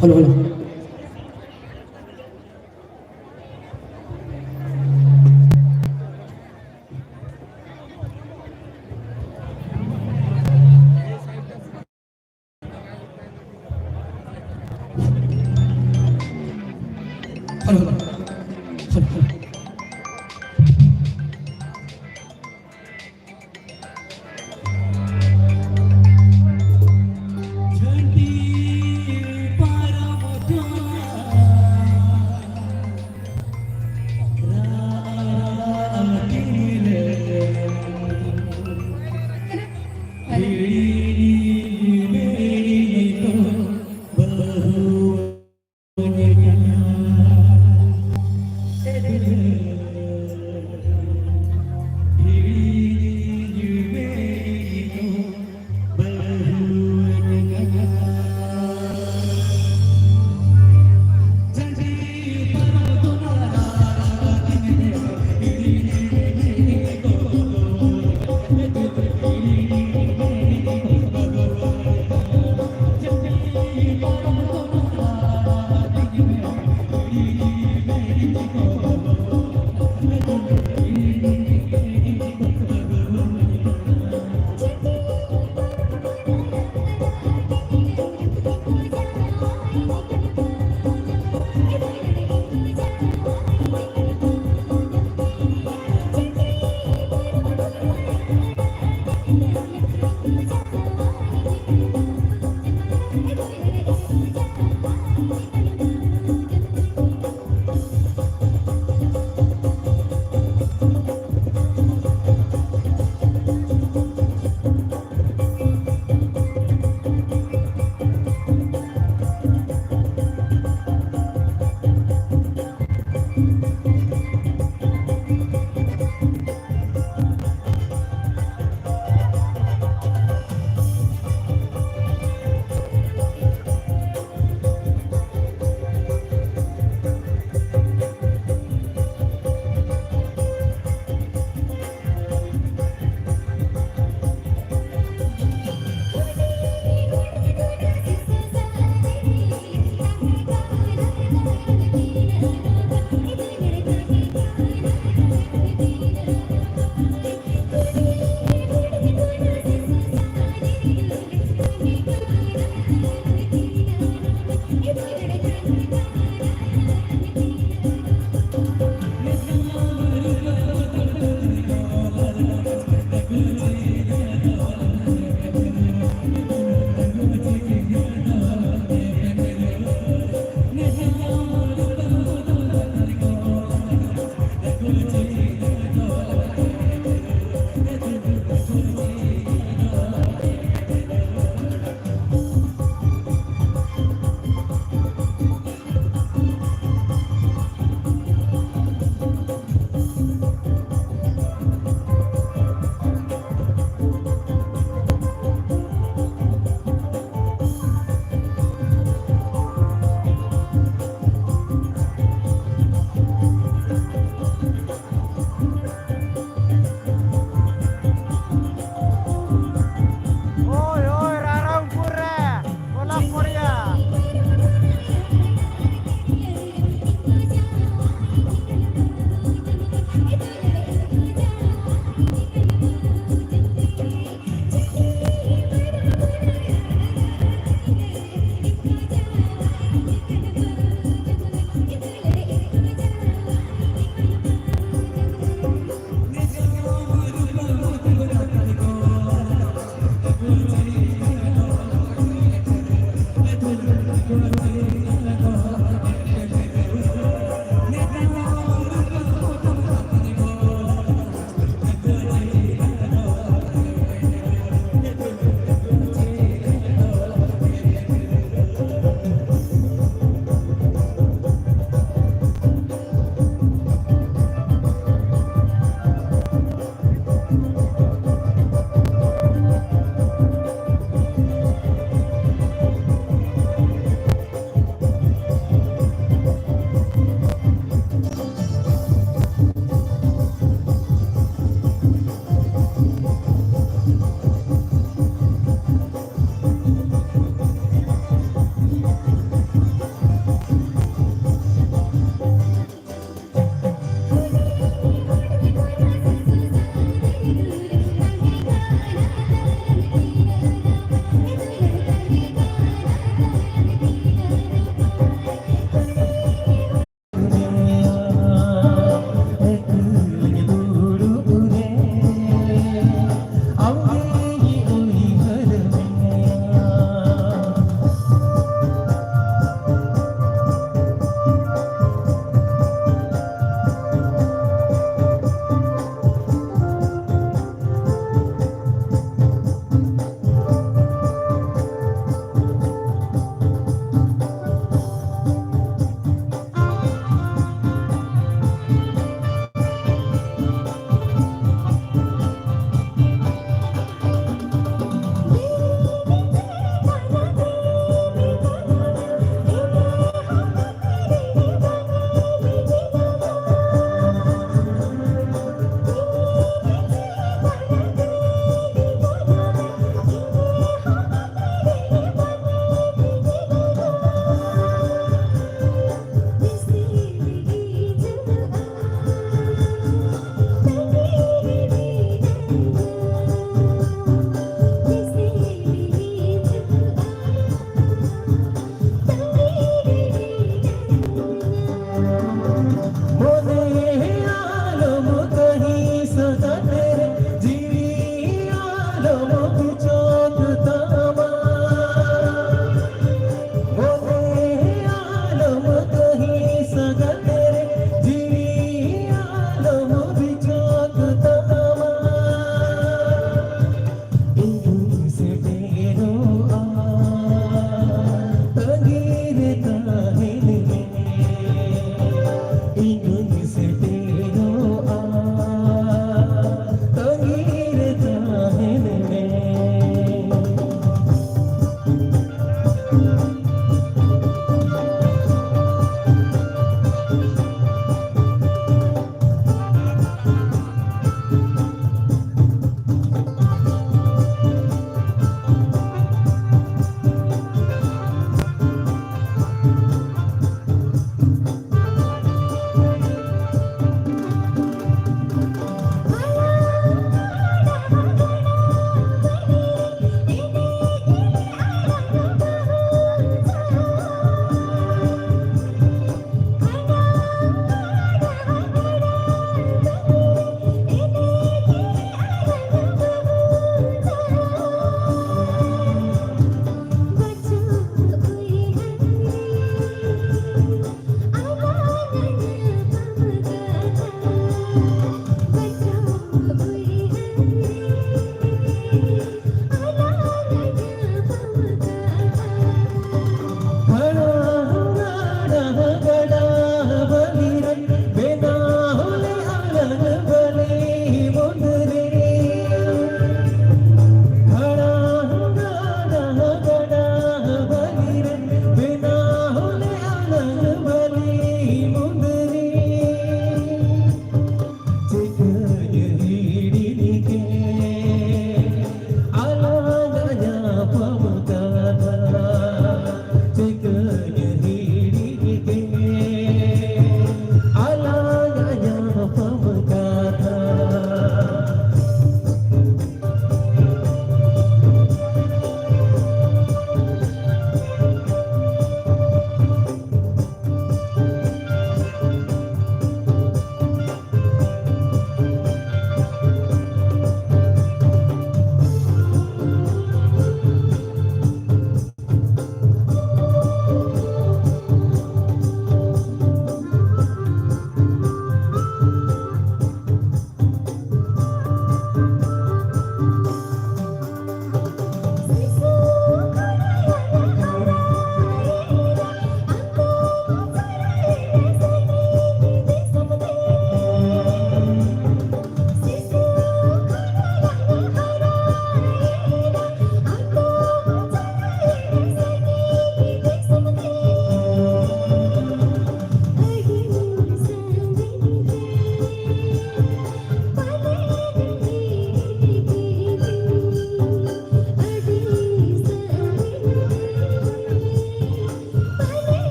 Hello hello hello hello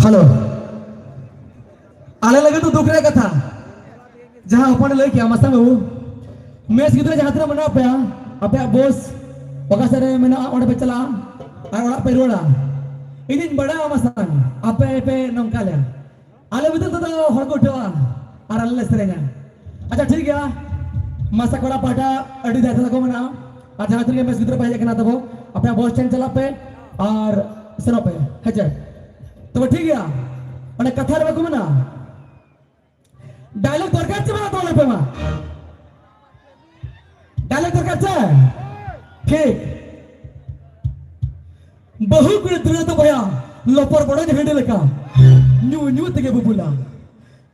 Halo. Ale lagi tu dukre kata. Jaha apa lagi kia masa mau. Mes gitu jaha tu mana apa ya? Apa ya bos? Wakasare mana orang pecela, orang perola. Ini bada masan. Apa nongkal ya? Ale betul tu horgo doa. Aral lesernya. Acha ठीक है. Masa kola pada adi dah tu mana? Acha tu mes gitu payah kena tu. Apa bos chen चला पे और सुनो पे. है तो ठीक है અને કથા રે કોમના ડાયલોગ દરકાર છે મને બોલે પેમાં ડાયલોગ દરકાર છે ठीक बहु गुण तुला तो भया लोपर बडो हेडे लेका न्यू न्यू तगे बुबुला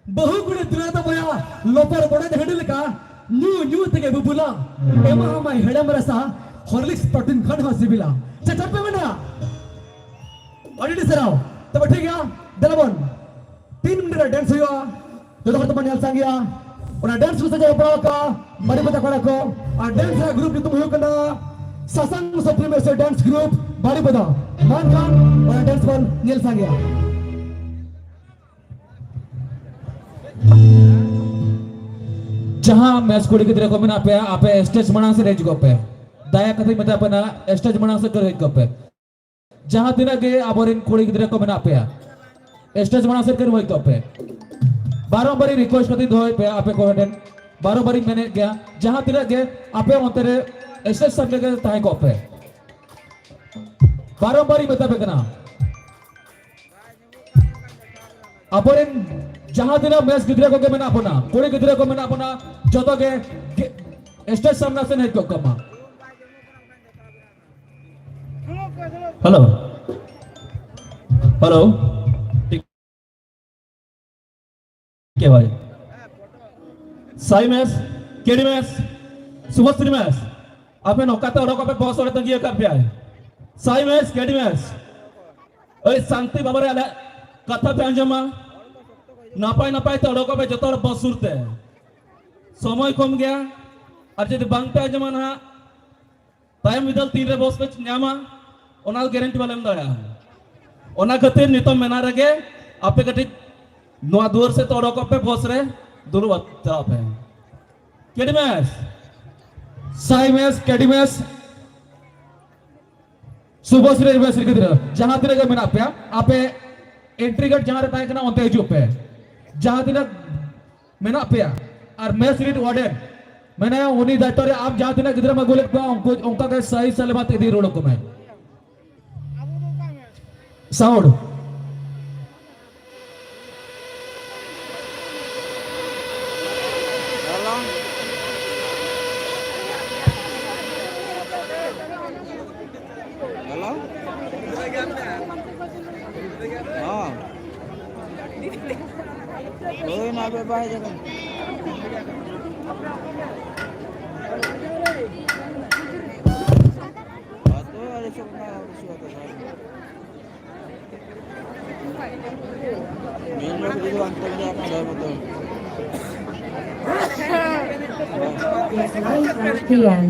बहु गुण तुला तो भया लोपर बडो हेडे लेका न्यू न्यू तगे बुबुला एमा माय हेडा मरसा हॉर्लिक्स प्रोटीन खड हसिबिला चट पे मना ऑडिट सराव तो ठीक है दलबन 3 मिनट डांस हुआ जो तो teman yang sangia ona dance bisa jadi pelaka mari kita kolako a dance group itu huyo kena sasang supplementary dance group bari pada man kan ona dance ban nyel sangia जहां match कोड़ी के को मना पे आपे stage मना से raise को पे दाया कथि मता पना स्टेज मना से कर को पे जहां दिन के आबोरिन कोड़ी के को मना पे स्टेज मना से कर होई तो पे बारंबारी रिक्वेस्ट करती दो पे आपे को हेडन बारंबारी मैंने गया जहां दिन के आपे अंतरे स्टेज सब लेके ताई को पे बारंबारी मता पे कना अपोरेन जहां दिन मैच गिद्रे को के मेना अपना कोड़ी गिद्रे को मेना अपना जतो के स्टेज सामना से नहीं को कमा हेलो हेलो ठीक है भाई Sai match KD match सुबश्री match आपे नौकाते और पे बहुत सारे तंगी कर पे आए साई मैच केडी मैच ओए शांति बाबरे आले कथा पे अंजमा नापाय नापाय ते ओडको पे जतो बस सुरते समय कम गया और जदि बांग पे अंजमा ना तायम विदल 3 रे बस पे न्यामा ओना गारंटी वाले में दया ओना खातिर नितम मेना रगे आपे कटी नोआ दूर से तो ओडको पे बस रे दुरु बच्चा पे KD match Sai match KD match सुबश्री match गिद्रे जहां दिन के मेना पे आपे एंट्री गेट जहां रहता है कि ना उनते हिजू पे जहां दिन मेना पे और मैच रीड वार्डन मैंने उन्हीं दायित्व रे आप जहां दिन गिद्रे में गोले पे उनका के सही सलामत इदी रोड को मैं साउंड ना पे बाय जगह तो अरे सब ना कुछ होता है मेन लोग भी अंत में जाना है मतलब PM.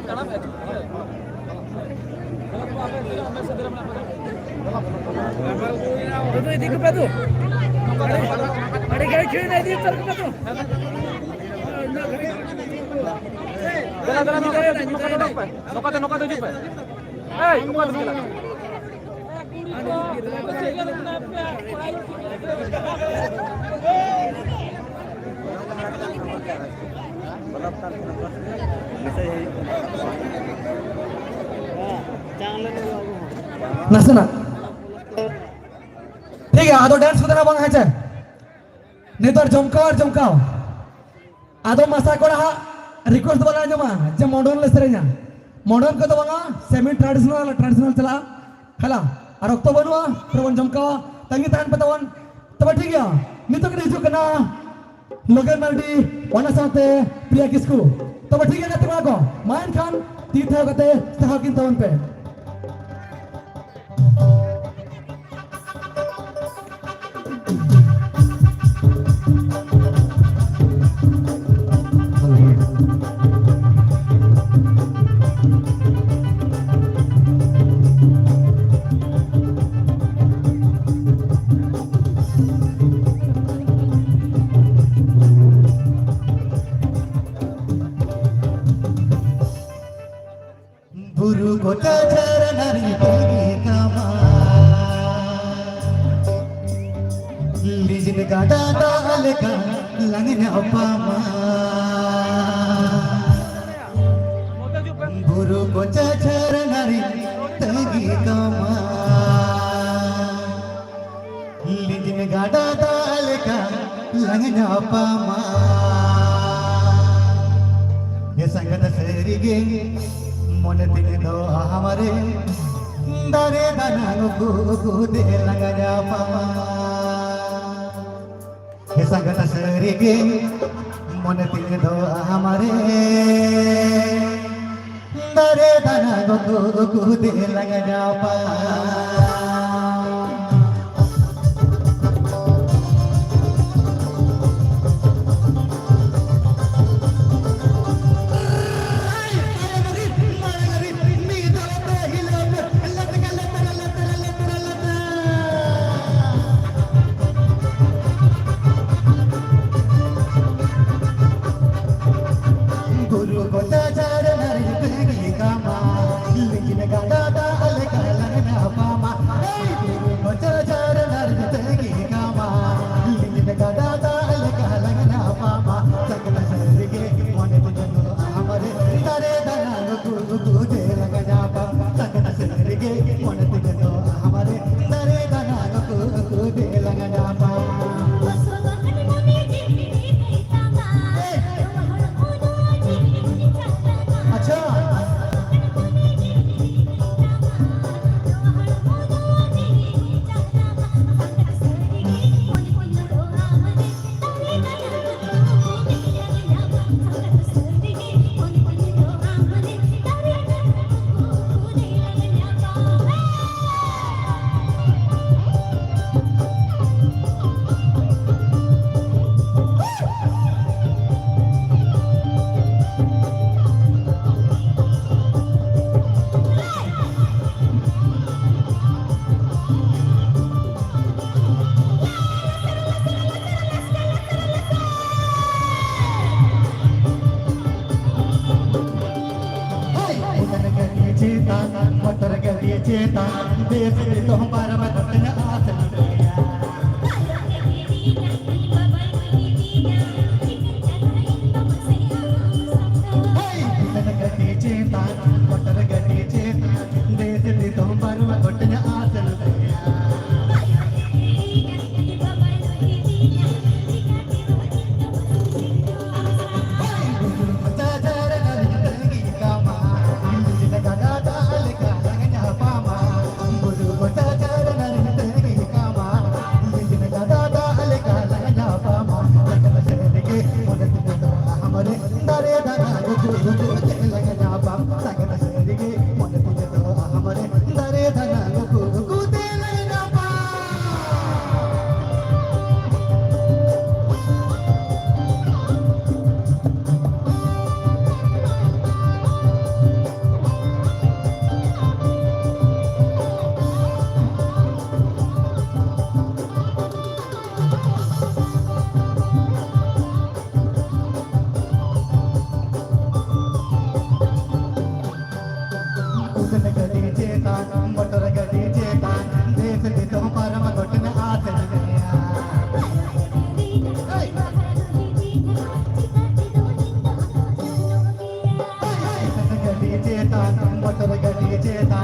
Itu di ke tu. Ada gaya खेल नहीं दी चल के tu. Noka tujuh pe. Eh, noka tujuh lah. नाचना ठीक है आदो डांस को बंग है नितर जमकाव आदो मसा को रिक्वेस्ट बना जमा जे मॉडर्न ले सेरेना मॉडर्न को तो बंगा सेमी ट्रेडिशनल चला हला और तो बनवा प्रवन जमकाव तंगी तान पतवन तब ठीक है नितो के हिजु कना लोगन मल्टी वना साथे प्रिया किसको तब ठीक है ना तमा को माइन खान तीर्थ कते सहाकिन तवन पे Buru kota cara nari pergi kama Lijin gada daleka langnya apama Buru kota cara nari pergi kama Lijin gada daleka langnya apama Ya sangat serige मन दिन दो हमारे दारे दाना को दे लगा पामा हे संगत सरीगे मन दिन दो हमारे दारे दाना को दे लगा पामा चेता देश तो हमारा बदन आसन चेता मटर गटी चेता देश तो हमारा बदन आसन Kama आसन गली चेता मोटर गली चेता देश दी तो परम घुटन आसन गया गली चेता मोटर गली चेता